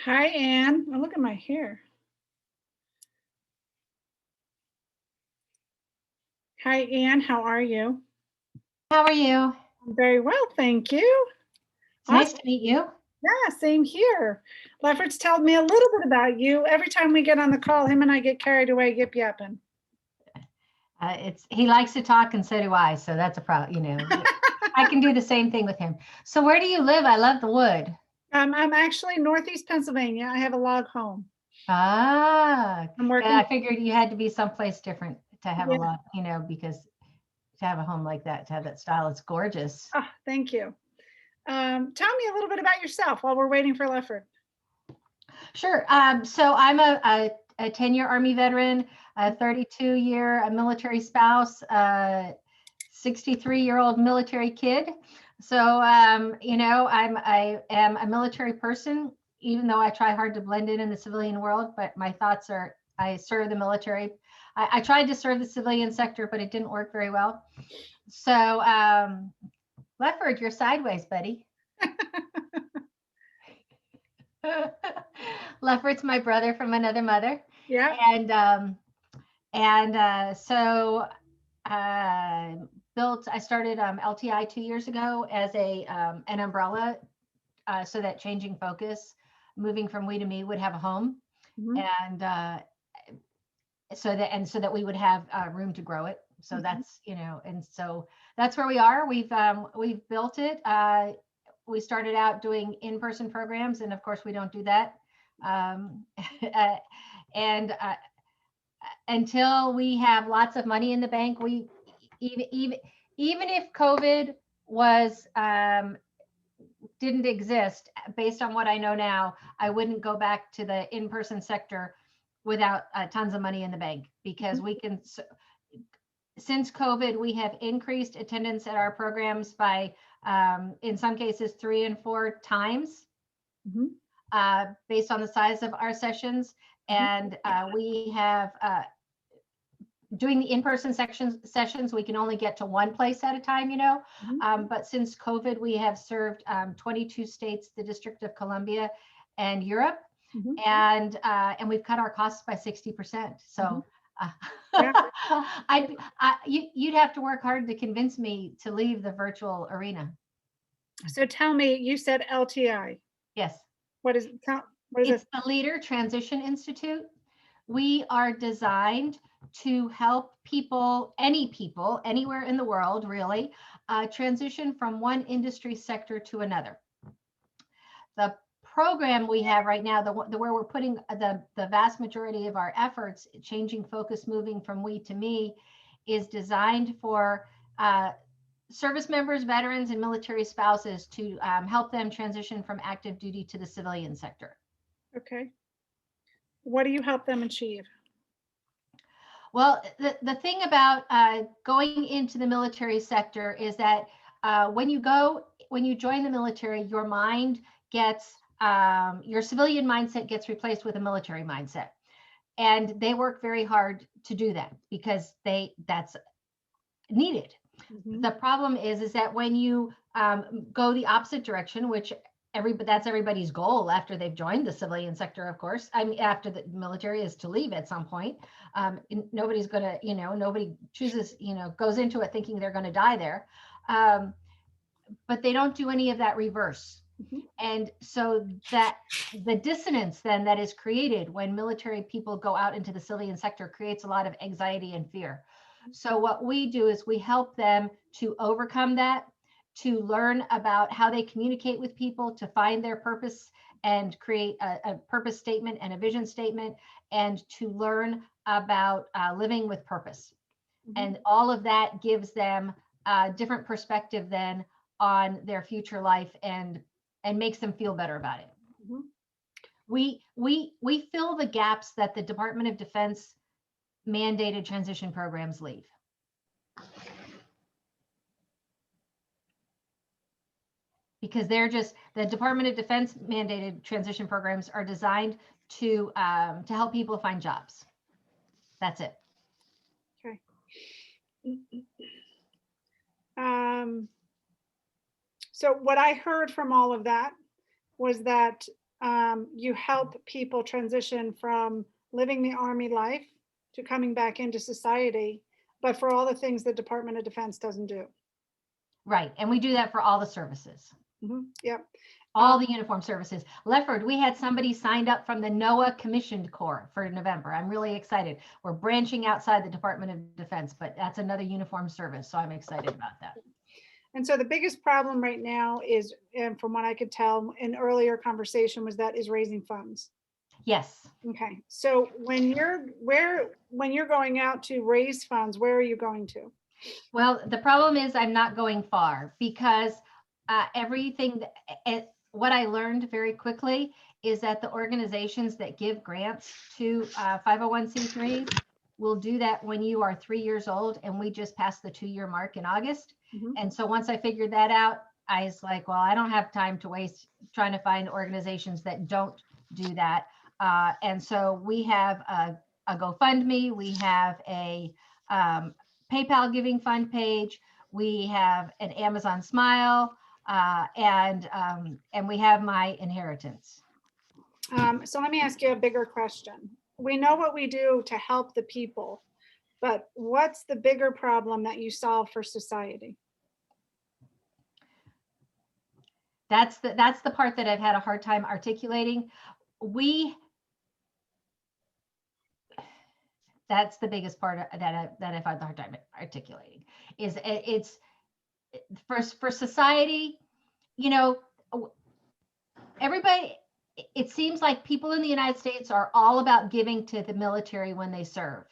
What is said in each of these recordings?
Hi, Anne. Oh, look at my hair. Hi, Anne. How are you? How are you? I'm very well, thank you. It's nice Awesome. to meet you. Yeah, same here. Lefferts told me a little bit about you. Every time we get on the call, him and I get carried away yip yapping. He likes to talk, and so do I. So that's a problem. I can do the same thing with him. So where do you live? I love the wood. I'm actually Northeast Pennsylvania. I have a log home. Ah, I'm working. I figured you had to be someplace different to have a Yeah. lot, because to have a home like that, to have that style, it's gorgeous. Oh, thank you. Tell me a little bit about yourself while we're waiting for Leffert. Sure. So I'm a 10-year Army veteran, a 32-year military spouse, a 63-year-old military kid. So, I am a military person, even though I try hard to blend in the civilian world, but my thoughts are, I serve the military. I tried to serve the civilian sector, but it didn't work very well. So, Lefford, you're sideways, buddy. Lefford's my brother from another mother. Yeah. So I started LTI 2 years ago as an umbrella, so that changing focus, moving from we to me would have a home, Mhm. and so that we would have room to grow it. So Mhm. that's where we are. We've built it. We started out doing in-person programs, and of course we don't do that. And until we have lots of money in the bank, we even if COVID was didn't exist, based on what I know now, I wouldn't go back to the in-person sector without tons of money in the bank, because we can. Since COVID, we have increased attendance at our programs by, in some cases, 3 and 4 times, based on the size of our sessions. And we have, doing the in-person sessions, we can only get to one place at a time, but since COVID, we have served 22 states, the District of Columbia, and Europe. And we've cut our costs by 60%. So Yeah. you'd have to work hard to convince me to leave the virtual arena. So tell me, you said LTI. Yes. What is It's it? the Leader Transition Institute. We are designed to help people, anywhere in the world, really, transition from one industry sector to another. The program we have right now, where we're putting the vast majority of our efforts, changing focus, moving from we to me, is designed for service members, veterans, and military spouses to help them transition from active duty to the civilian sector. Okay. What do you help them achieve? Well, the thing about going into the military sector is that when you join the military, your mind gets, your civilian mindset gets replaced with a military mindset. And they work very hard to do that, because that's needed. The problem is that when you go the opposite direction, which that's everybody's goal after they've joined the civilian sector, of course. I mean, after the military is to leave at some point. Nobody's going to, nobody chooses, goes into it thinking they're going to die there. But they don't do any of that reverse. And so that the dissonance then that is created when military people go out into the civilian sector creates a lot of anxiety and fear. So what we do is we help them to overcome that, to learn about how they communicate with people, to find their purpose and create a purpose statement and a vision statement, and to learn about living with purpose. And all of that gives them a different perspective then on their future life, and makes them feel better about it. We fill the gaps that the Department of Defense mandated transition programs leave. Because the Department of Defense mandated transition programs are designed to help people find jobs. That's it. Okay. So what I heard from all of that was that you help people transition from living the Army life to coming back into society, but for all the things the Department of Defense doesn't do. Right. And we do that for all the services. Yep. All the uniform services. Lefford, we had somebody signed up from the NOAA Commissioned Corps for November. I'm really excited. We're branching outside the Department of Defense, but that's another uniform service. So I'm excited about that. And so the biggest problem right now is, and from what I could tell in earlier conversation, was that is raising funds. Yes. Okay. So when you're going out to raise funds, where are you going to? Well, the problem is I'm not going far because what I learned very quickly is that the organizations that give grants to 501c3 will do that when you are 3 years old, and we just passed the 2-year mark in August. And so once I figured that out, I was like, well, I don't have time to waste trying to find organizations that don't do that. And so we have a GoFundMe, we have a PayPal giving fund page, we have an Amazon Smile, and we have my inheritance. So let me ask you a bigger question. We know what we do to help the people, but what's the bigger problem that you solve for society? That's the part that I've had a hard time articulating. That's the biggest part that I've had a hard time articulating. Is it's for society, you know, everybody, it seems like people in the United States are all about giving to the military when they serve,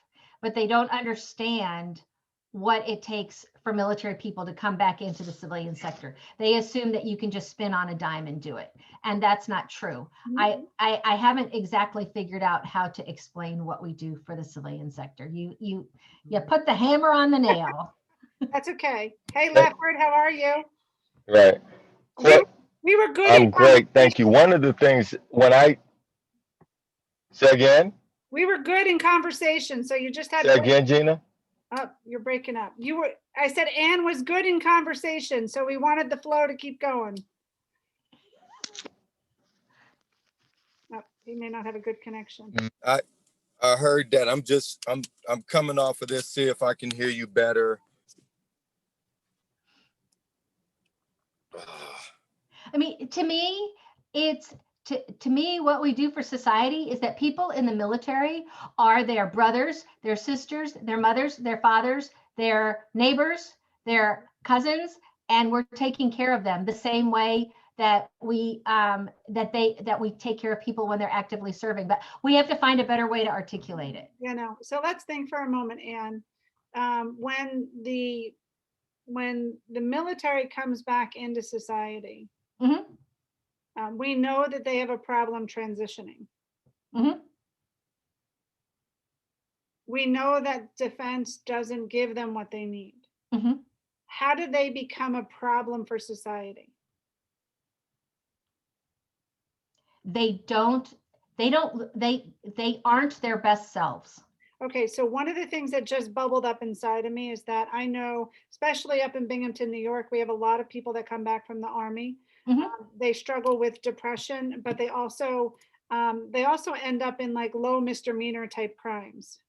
but they don't understand what it takes for military people to come back into the civilian sector. They assume that you can just spin on a dime and do it. And that's not true. I haven't exactly figured out how to explain what we do for the civilian sector. You put the hammer on the nail. That's okay. Hey, Lefford, how are you? Right. We were good. I'm great. Thank you. One of the things when I say again, we were good in conversation. So you just had say again, Gina. Oh, you're breaking up. I said Ann was good in conversation, so we wanted the flow to keep going. Oh, he may not have a good connection. I heard that. I'm coming off of this, see if I can hear you better. I mean, to me, to me, what we do for society is that people in the military are their brothers, their sisters, their mothers, their fathers, their neighbors, their cousins, and we're taking care of them the same way that we take care of people when they're actively serving. But we have to find a better way to articulate it. You know, so let's think for a moment, Ann. When the military comes back into society, we know that they have a problem transitioning. We know that defense doesn't give them what they need. How do they become a problem for society? They aren't their best selves. Okay, so one of the things that just bubbled up inside of me is that I know, especially up in Binghamton, New York, we have a lot of people that come back from the Army. They struggle with depression, but they also end up in like low misdemeanor type crimes.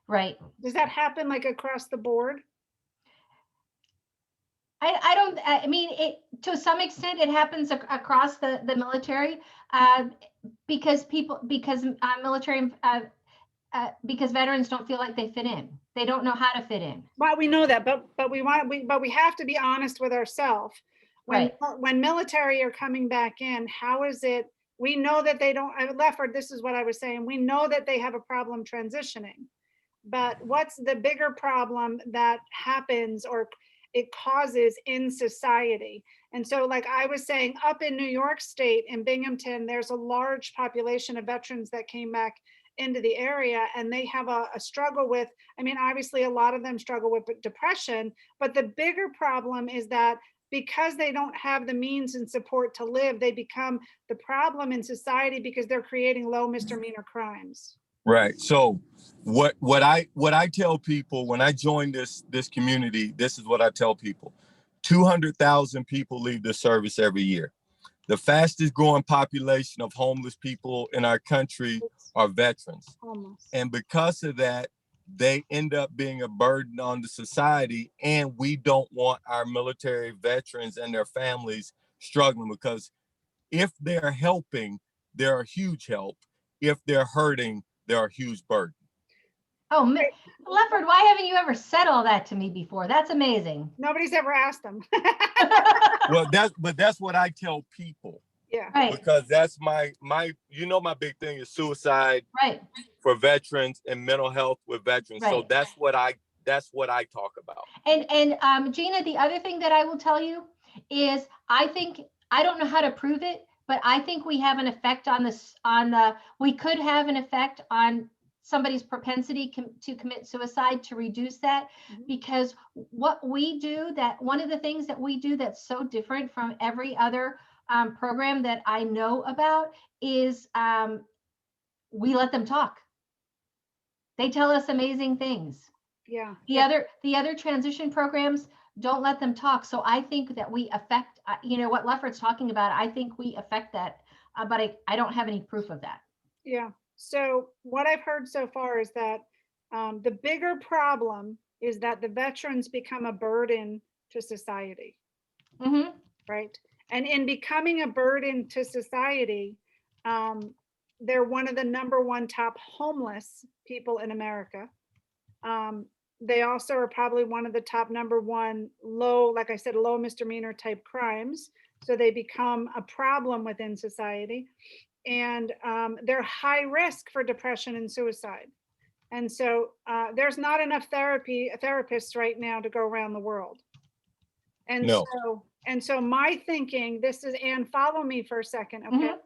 Right. Does that happen like across the board? I mean, to some extent it happens across the military because veterans don't feel like they fit in. They don't know how to fit in. Well, we know that, but we have to be honest with ourselves. When military are coming back in, how is it? We know that they don't. Lefford, this is what I was saying. We know that they have a problem transitioning, but what's the bigger problem that happens or it causes in society? And so, like I was saying, up in New York State, in Binghamton, there's a large population of veterans that came back into the area, and they have a struggle with, I mean, obviously a lot of them struggle with depression, but the bigger problem is that because they don't have the means and support to live, they become the problem in society because they're creating low misdemeanor crimes. Right. So what I tell people when I join this community, this is what I tell people. 200,000 people leave the service every year. The fastest growing population of homeless people in our country are veterans. Almost. And because of that, they end up being a burden on the society. And we don't want our military veterans and their families struggling, because if they're helping, they're a huge help. If they're hurting, they're a huge burden. Oh, Lefford, why haven't you ever said all that to me before? That's amazing. Nobody's ever asked them. Well, that's what I tell people. Yeah. Right. Because that's my my big thing is suicide Right. for veterans and mental health with veterans. So Right. that's what I talk about. And Gina, the other thing that I will tell you is I think, I don't know how to prove it, but I think we have an effect on this, we could have an effect on somebody's propensity to commit suicide, to reduce that, because what we do, that one of the things that we do that's so different from every other program that I know about is we let them talk. They tell us amazing things. Yeah. The other transition programs don't let them talk. So I think that we affect, what Lefford's talking about, I think we affect that, but I don't have any proof of that. Yeah. So what I've heard so far is that the bigger problem is that the veterans become a burden to society. Mm-hmm. Right. And in becoming a burden to society, they're one of the #1 top homeless people in America. They also are probably one of the top #1 low, like I said, low misdemeanor type crimes. So they become a problem within society. And they're high risk for depression and suicide. And so there's not enough therapists right now to go around the world. And No. so my thinking, this is, Anne, follow me for a second, okay? Mm-hmm.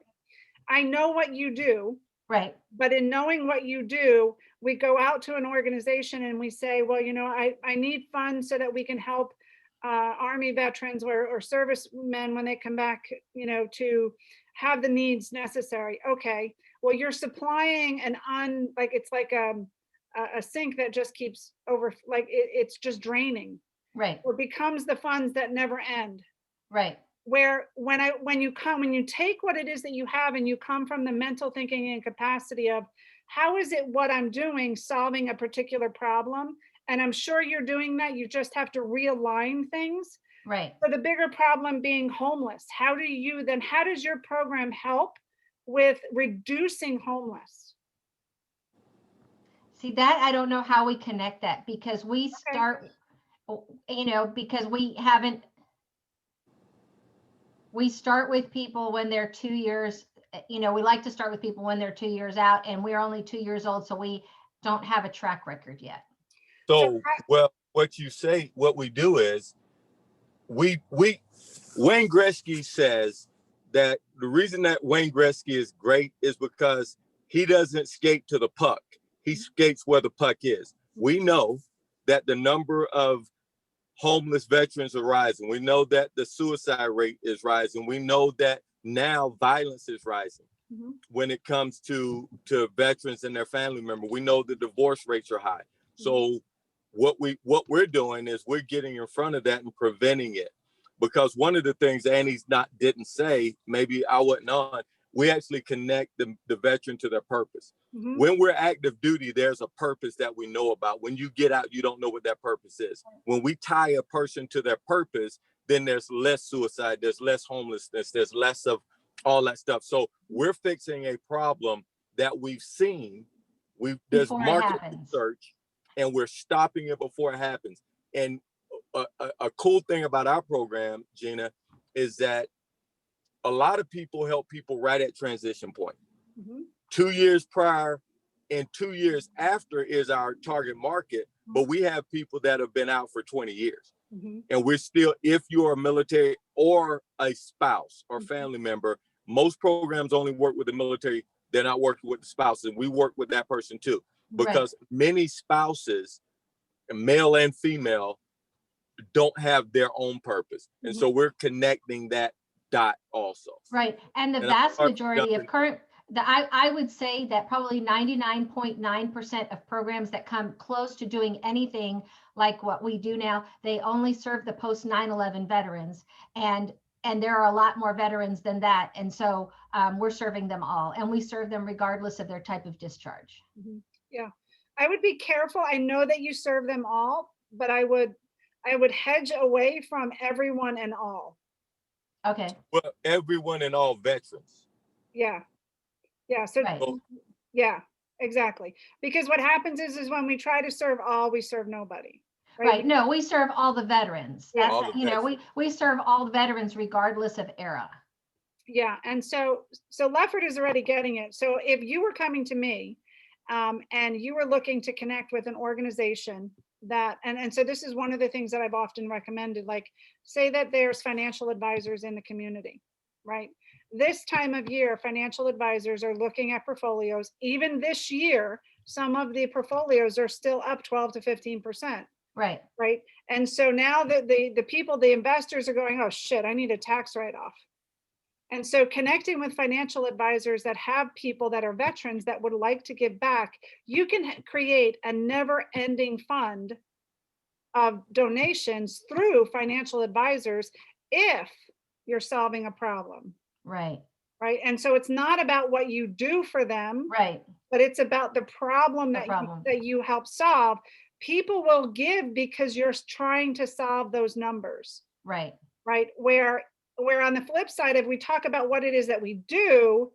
I know what you do. Right. But in knowing what you do, we go out to an organization and we say, well, I need funds so that we can help Army veterans or servicemen when they come back, to have the needs necessary. Okay, well, you're supplying it's like a sink that just keeps it's just draining. Right. Or becomes the funds that never end. Right. Where when you take what it is that you have and you come from the mental thinking and capacity of how is it what I'm doing solving a particular problem, and I'm sure you're doing that, you just have to realign things. Right. So the bigger problem being homeless, how does your program help with reducing homeless? See, that I don't know how we connect that, because we start, because we start with people when they're 2 years, we like to start with people when they're 2 years out, and we're only 2 years old, so we don't have a track record yet. So, well, what we do is Wayne Gretzky says that the reason that Wayne Gretzky is great is because he doesn't skate to the puck. He skates where the puck is. We know that the number of homeless veterans are rising. We know that the suicide rate is rising. We know that now violence is rising when it comes to veterans and their family members. We know the divorce rates are high. So what we're doing is we're getting in front of that and preventing it. Because one of the things Annie's didn't say, maybe I wasn't on, we actually connect the veteran to their purpose. When we're active duty, there's a purpose that we know about. When you get out, you don't know what that purpose is. When we tie a person to their purpose, then there's less suicide, there's less homelessness, there's less of all that stuff. So we're fixing a problem that we've seen. There's market research, and we're stopping it before it happens. And a cool thing about our program, Gina, is that a lot of people help people right at transition point. 2 years prior and 2 years after is our target market, but we have people that have been out for 20 years. And we're still, if you're a military or a spouse or family member, most programs only work with the military. They're not working with the spouse, and we work with that person too, because many spouses, male and female, don't have their own purpose. And so we're connecting that dot also. Right. And the vast majority of I would say that probably 99.9% of programs that come close to doing anything like what we do now, they only serve the post 9/11 veterans. And and there are a lot more veterans than that. And so we're serving them all, and we serve them regardless of their type of discharge. Yeah, I would be careful. I know that you serve them all, but I would hedge away from everyone and all. Okay. Well, everyone and all veterans. Yeah. Yeah. So Right. yeah, exactly. Because what happens is when we try to serve all, we serve nobody. Right. No, we serve all the veterans. Yeah. That's, you know, we serve all the veterans regardless of era. Yeah. And so Lefford is already getting it. So if you were coming to me and you were looking to connect with an organization that, and so this is one of the things that I've often recommended, like say that there's financial advisors in the community, right? This time of year, financial advisors are looking at portfolios. Even this year, some of the portfolios are still up 12 to 15%. Right. Right. And so now the people, the investors are going, oh shit, I need a tax write-off. And so connecting with financial advisors that have people that are veterans that would like to give back, you can create a never-ending fund of donations through financial advisors if you're solving a problem. Right. Right. And so it's not about what you do for them, right, but it's about the problem that you help solve. People will give because you're trying to solve those numbers. Right. Right. Where on the flip side, if we talk about what it is that we do,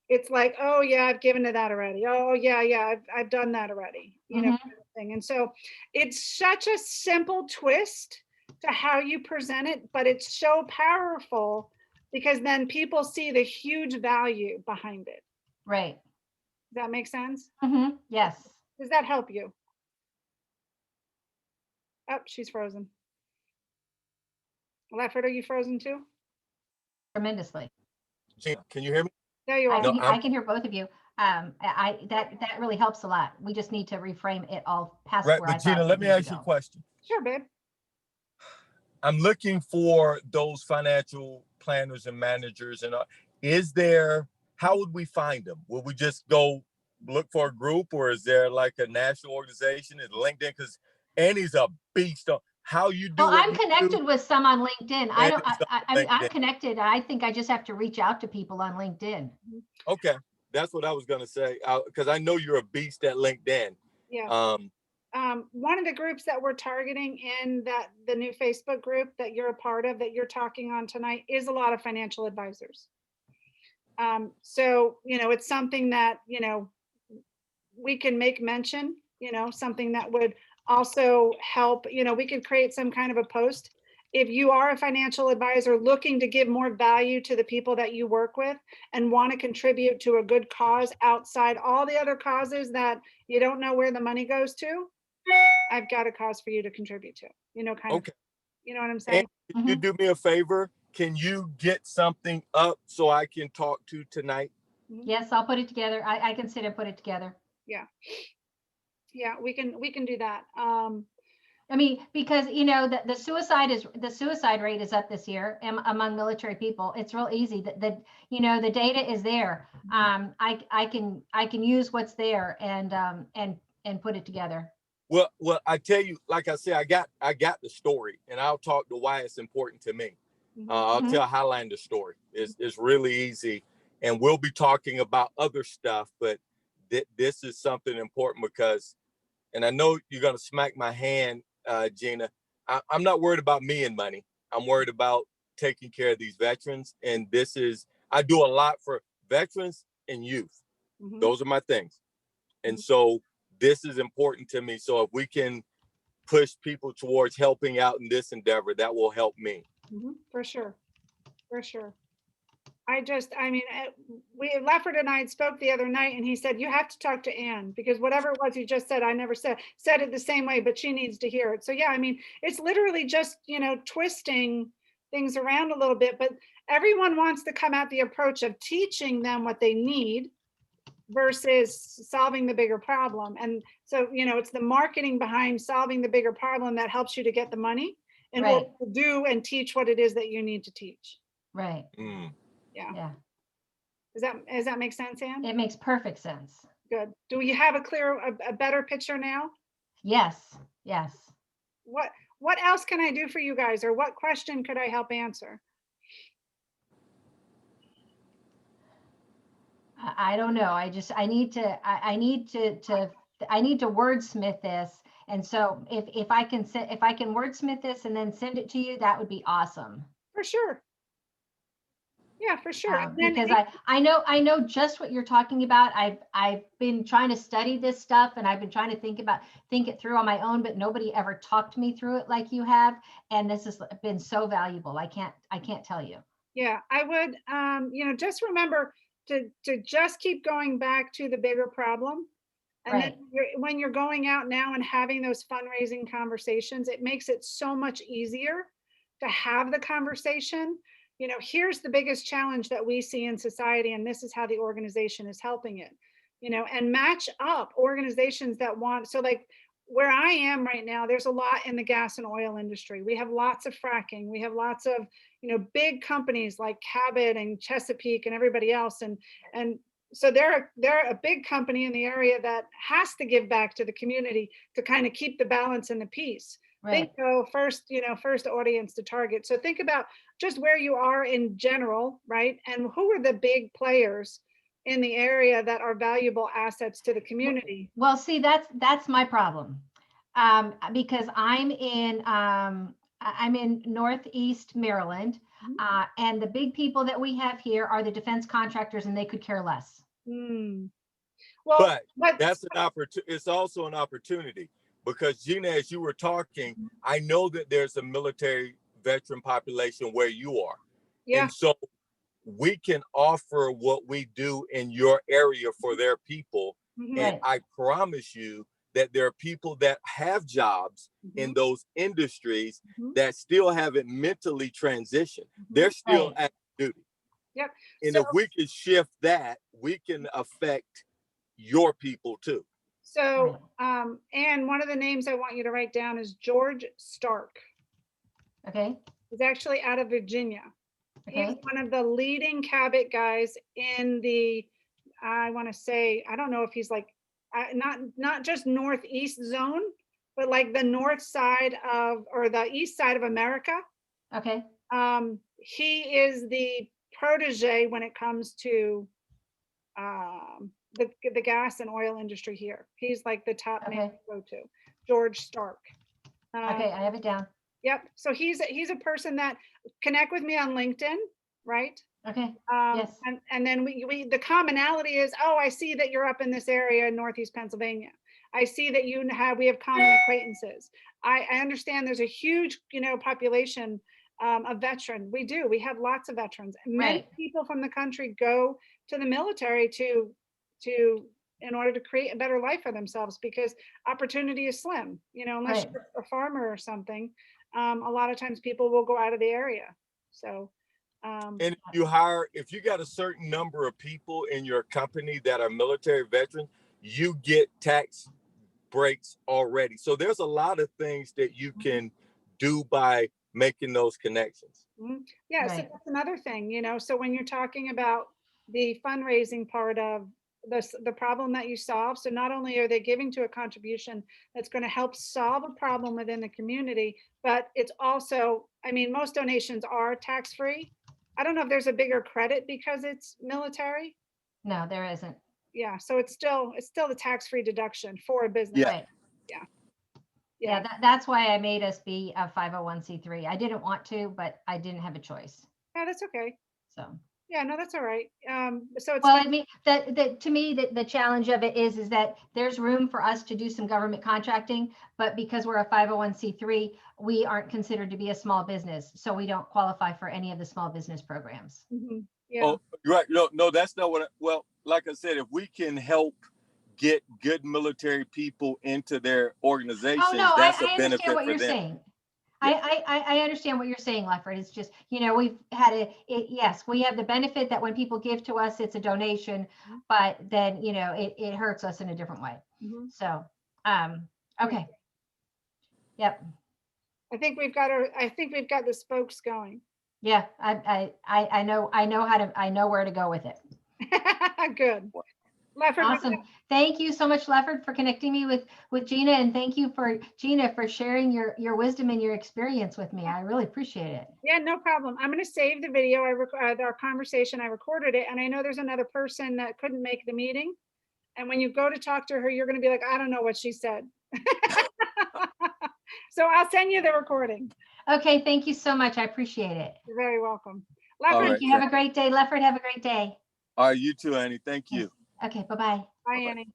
it's like, oh yeah, I've given to that already. Oh yeah, I've done that already, you know, kind of thing. And so it's such a simple twist to how you present it, but it's so powerful because then people see the huge value behind it. Right. Does that make sense? Yes. Does that help you? Oh, she's frozen. Lefford, are you frozen too? Tremendously. Gina, can you hear me? There you are. I can hear both of you. That really helps a lot. We just need to reframe it all past Right, where I but Gina, thought let me ask you a question. Sure, babe. I'm looking for those financial planners and managers, and how would we find them? Would we just go look for a group, or is there like a national organization? Is LinkedIn? Because Annie's a beast on how you do. Well, I'm connected with some on LinkedIn. I'm connected. I think I just have to reach out to people on LinkedIn. Okay, that's what I was gonna say, because I know you're a beast at LinkedIn. Yeah. One of the groups that we're targeting in the new Facebook group that you're a part of, that you're talking on tonight, is a lot of financial advisors. So, you know, it's something that, you know, we can make mention, you know, something that would also help, you know, we could create some kind of a post. If you are a financial advisor looking to give more value to the people that you work with and want to contribute to a good cause outside all the other causes that you don't know where the money goes to, I've got a cause for you to contribute to, you know, kind of, you know what I'm saying? And can you do me a favor? Can you get something up so I can talk to tonight? Yes, I'll put it together. I can sit and put it together. Yeah. Yeah, we can do that. I mean, because, you know, the suicide rate is up this year among military people. It's real easy that you know, the data is there. I can use what's there and put it together. Well, I tell you, like I said, I got the story, and I'll talk to why it's important to me. I'll tell Highlander's story. It's really easy, and we'll be talking about other stuff, but this is something important because, and I know you're gonna smack my hand, Gina. I'm not worried about me and money. I'm worried about taking care of these veterans, and I do a lot for veterans and youth. Those are my things, and so this is important to me. So if we can push people towards helping out in this endeavor, that will help me. For sure. For sure. Lefford and I spoke the other night, and he said, you have to talk to Ann, because whatever it was you just said, I never said it the same way, but she needs to hear it. So yeah, I mean, it's literally just, you know, twisting things around a little bit, but everyone wants to come at the approach of teaching them what they need versus solving the bigger problem. And so, you know, it's the marketing behind solving the bigger problem that helps you to get the money in order to do and teach what it is that you need to teach. Right. Yeah. Does that make sense, Ann? It makes perfect sense. Good. Do you have a better picture now? Yes. What else can I do for you guys, or what question could I help answer? I don't know. I need to, I need I need to wordsmith this. And so if I can if I can wordsmith this and then send it to you, that would be awesome. For sure. Yeah, for sure. And then Because I know just what you're talking about. I've been trying to study this stuff and I've been trying to think it through on my own, but nobody ever talked me through it like you have. And this has been so valuable. I can't tell you. yeah, I would, just remember to just keep going back to the bigger problem. And then Right. when you're going out now and having those fundraising conversations, it makes it so much easier to have the conversation. Here's the biggest challenge that we see in society, and this is how the organization is helping it. And match up organizations that want, so like where I am right now, there's a lot in the gas and oil industry. We have lots of fracking. We have lots of, big companies like Cabot and Chesapeake and everybody else. And so they're a big company in the area that has to give back to the community to kind of keep the balance and the peace. Right. Think first, first audience to target. So think about just where you are in general, right? And who are the big players in the area that are valuable assets to the community? Well, see, that's my problem. Because I'm in Northeast Maryland, and the big people that we have here are the defense contractors, and they could care less. Well, but that's an opportunity. It's also an opportunity because Gina, as you were talking, I know that there's a military veteran population where you are. Yeah. And so we can offer what we do in your area for their people. Mhm. And I promise you that there are people that have jobs in those industries that still haven't mentally transitioned. They're still at duty. Yep. And if we can shift that, we can affect your people too. So, and one of the names I want you to write down is George Stark. Okay. He's actually out of Virginia. Okay. He's one of the leading Cabot guys in the, I want to say, I don't know if he's like, not just Northeast zone, but like the north side of, or the east side of America. Okay. He is the protege when it comes to the gas and oil industry here. He's like the top man to go to, George Stark. Okay, I have it down. Yep. So he's a person that connect with me on LinkedIn, right? Okay. Yes. And then we the commonality is, oh, I see that you're up in this area in Northeast Pennsylvania. I see that we have common acquaintances. I understand there's a huge, population of veteran. We have lots of veterans. Many people from the country go to the military in order to create a better life for themselves because opportunity is slim, unless you're a farmer or something. A lot of times people will go out of the area. So, and if you got a certain number of people in your company that are military veterans, you get tax breaks already. So there's a lot of things that you can do by making those connections. Yeah, so that's another thing, so when you're talking about the fundraising part of the problem that you solve, so not only are they giving to a contribution that's going to help solve a problem within the community, but it's also, most donations are tax-free. I don't know if there's a bigger credit because it's military. No, there isn't. Yeah, so it's still the tax-free deduction for a business. Yeah, that's why I made us be a 501c3. I didn't want to, but I didn't have a choice. Yeah, that's okay. So. Yeah, no, that's all right. So it's well, to me, the challenge of it is that there's room for us to do some government contracting, but because we're a 501c3, we aren't considered to be a small business, so we don't qualify for any of the small business programs. Yeah. Oh, right. No, that's not what. Well, like I said, if we can help get good military people into their organizations, that's a benefit for them. Saying. I understand what you're saying, Lefford. It's just, we've had yes, we have the benefit that when people give to us, it's a donation, but then, it hurts us in a different way. So, okay. Yep. I think we've got the spokes going. Yeah, I know where to go with it. Good. Lefford, Awesome. Thank you so much, Lefford, for connecting me with Gina, and thank you for Gina for sharing your wisdom and your experience with me. I really appreciate it. yeah, no problem. I'm going to save the video. Our conversation, I recorded it, and I know there's another person that couldn't make the meeting. And when you go to talk to her, you're going to be like, I don't know what she said. So I'll send you the recording. Okay, thank you so much. I appreciate it. You're very welcome. All Lefford, right. Thank you. Have a great day. Lefford, have a great day. All right, you too, Annie. Thank you. Okay, bye-bye. bye, Bye-bye. Annie.